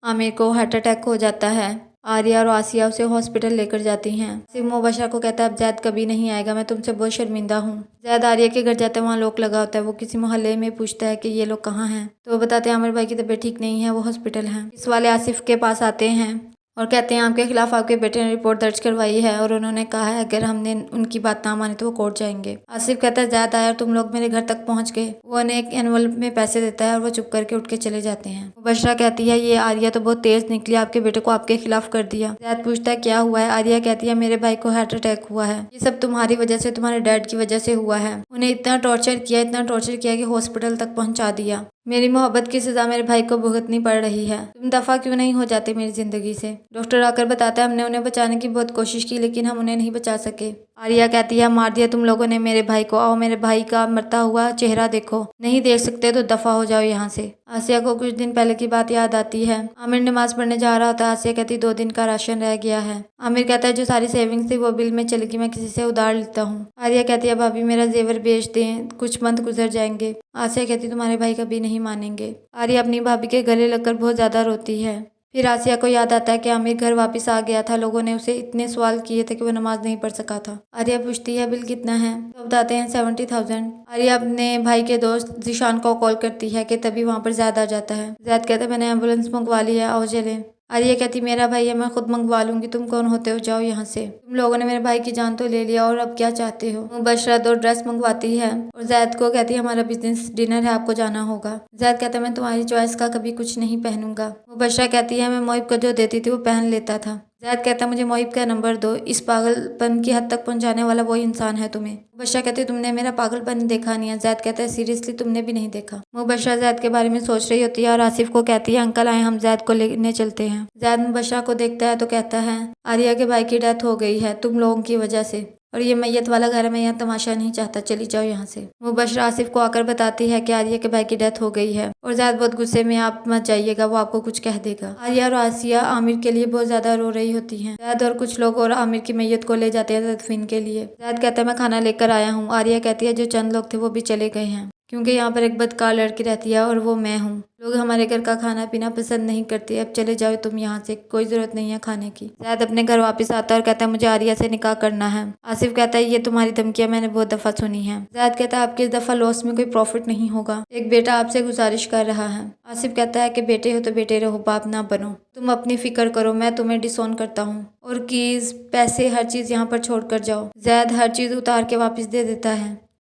आमिर को heart attack हो जाता है। आर्या और आसिया उसे हॉस्पिटल लेकर जाती हैं। आसिफ मुबशरा को कहता है अब जैद कभी नहीं आएगा, मैं तुमसे बहुत शर्मिंदा हूँ। जैद आर्या के घर जाता है, वहाँ लॉक लगा होता है। वो किसी मोहल्ले में पूछता है कि ये लोग कहाँ हैं, तो वो बताते हैं आमिर भाई की तबीयत ठीक नहीं है, वो हॉस्पिटल है। इस वाले आसिफ के पास आते हैं और कहते हैं आपके खिलाफ आपके बेटे ने रिपोर्ट दर्ज करवाई है और उन्होंने कहा है अगर हमने उनकी बात ना मानी तो वो कोर्ट जाएंगे। आसिफ कहता है ज़्यादा आया और तुम लोग मेरे घर तक पहुंच गए। वो उन्हें एक एनवलप में पैसे देता है और वो चुप करके उठ के चले जाते हैं। मुबशरा कहती है ये आर्या तो बहुत तेज निकली, आपके बेटे को आपके खिलाफ कर दिया। ज़ैद पूछता है क्या हुआ है। आर्या कहती है मेरे भाई को हार्ट अटैक हुआ है, ये सब तुम्हारी वजह से, तुम्हारे डैड की वजह से हुआ है। उन्हें इतना टॉर्चर किया कि हॉस्पिटल तक पहुंचा दिया। मेरी मोहब्बत की सजा मेरे भाई को भुगतनी पड़ रही है। तुम दफा क्यों नहीं हो जाते मेरी जिंदगी से। डॉक्टर आकर बताता है हमने उन्हें बचाने की बहुत कोशिश की लेकिन हम उन्हें नहीं बचा सके। आर्या कहती है मार दिया तुम लोगों ने मेरे भाई को, आओ मेरे भाई का मरता हुआ चेहरा देखो, नहीं देख सकते तो दफा हो जाओ यहाँ से। आसिया को कुछ दिन पहले की बात याद आती है। आमिर नमाज पढ़ने जा रहा होता है। आसिया कहती 2 दिन का राशन रह गया है। आमिर कहता है जो सारी सेविंग्स थी वो बिल में चली गई, मैं किसी से उधार लेता हूँ। आर्या कहती है भाभी मेरा जेवर बेच दें, कुछ मंथ गुजर जाएंगे। आसिया कहती तुम्हारे भाई कभी नहीं मानेंगे। आर्या अपनी भाभी के गले लगकर बहुत ज्यादा रोती है। फिर आसिया को याद आता है कि आमिर घर वापस आ गया था, लोगों ने उसे इतने सवाल किए थे कि वो नमाज नहीं पढ़ सका था। आर्या पूछती है बिल कितना है, तो बताते हैं 70,000। आर्या अपने भाई के दोस्त जिशान को कॉल करती है कि तभी वहाँ पर ज़ैद आ जाता है। ज़ैद कहता है मैंने एम्बुलेंस मंगवा ली है, आओ चले। आर्या कहती मेरा भाई है, मैं खुद मंगवा लूंगी, तुम कौन होते हो, जाओ यहाँ से। तुम लोगों ने मेरे भाई की जान तो ले लिया और अब क्या चाहते हो। मुबशरा 2 ड्रेस मंगवाती है और ज़ैद को कहती है हमारा बिजनेस डिनर है, आपको जाना होगा। ज़ैद कहता है मैं तुम्हारी चॉइस का कभी कुछ नहीं पहनूंगा। मुबशरा कहती है मैं मोहिब को जो देती थी वो पहन लेता था। ज़ैद कहता है मुझे मोहिब का नंबर दो, इस पागलपन की हद तक पहुंचाने वाला वही इंसान है तुम्हें। मुबशरा कहती है तुमने मेरा पागलपन देखा नहीं है। ज़ैद कहता है सीरियसली तुमने भी नहीं देखा। मुबशरा ज़ैद के बारे में सोच रही होती है और आसिफ को कहती है अंकल आए हम ज़ैद को लेने चलते हैं। ज़ैद मुबशरा को देखता है तो कहता है आर्या के भाई की डेथ हो गई है तुम लोगों की वजह से, और ये मैयत वाला घर है, मैं यहाँ तमाशा नहीं चाहता, चली जाओ यहाँ से। मुबशरा आसिफ को आकर बताती है कि आर्या के भाई की डेथ हो गई है और ज़ैद बहुत गुस्से में आप मत जाइएगा, वो आपको कुछ कह देगा। आर्या और आसिया आमिर के लिए बहुत ज्यादा रो रही होती हैं। ज़ैद और कुछ लोग और आमिर की मैयत को ले जाते हैं तदफीन के लिए। ज़ैद कहता है मैं खाना लेकर आया हूँ। आर्या कहती है जो चंद लोग थे वो भी चले गए हैं क्योंकि यहाँ पर एक बदकार लड़की रहती है और वो मैं हूँ। लोग हमारे घर का खाना पीना पसंद नहीं करते, अब चले जाओ तुम यहाँ से, कोई जरूरत नहीं है खाने की। ज़ैद अपने घर वापस आता है और कहता है मुझे आर्या से निकाह करना है। आसिफ कहता है ये तुम्हारी धमकियां मैंने बहुत दफा सुनी है। ज़ैद कहता है आपकी इस दफा लॉस में कोई प्रॉफिट नहीं होगा, एक बेटा आपसे गुजारिश कर रहा है। आसिफ कहता है कि बेटे हो तो बेटे रहो, बाप ना बनो, तुम अपनी फिक्र करो, मैं तुम्हें डिसोन करता हूँ और कीज पैसे हर चीज यहाँ पर छोड़ कर जाओ। ज़ैद हर चीज उतार के वापस दे देता है।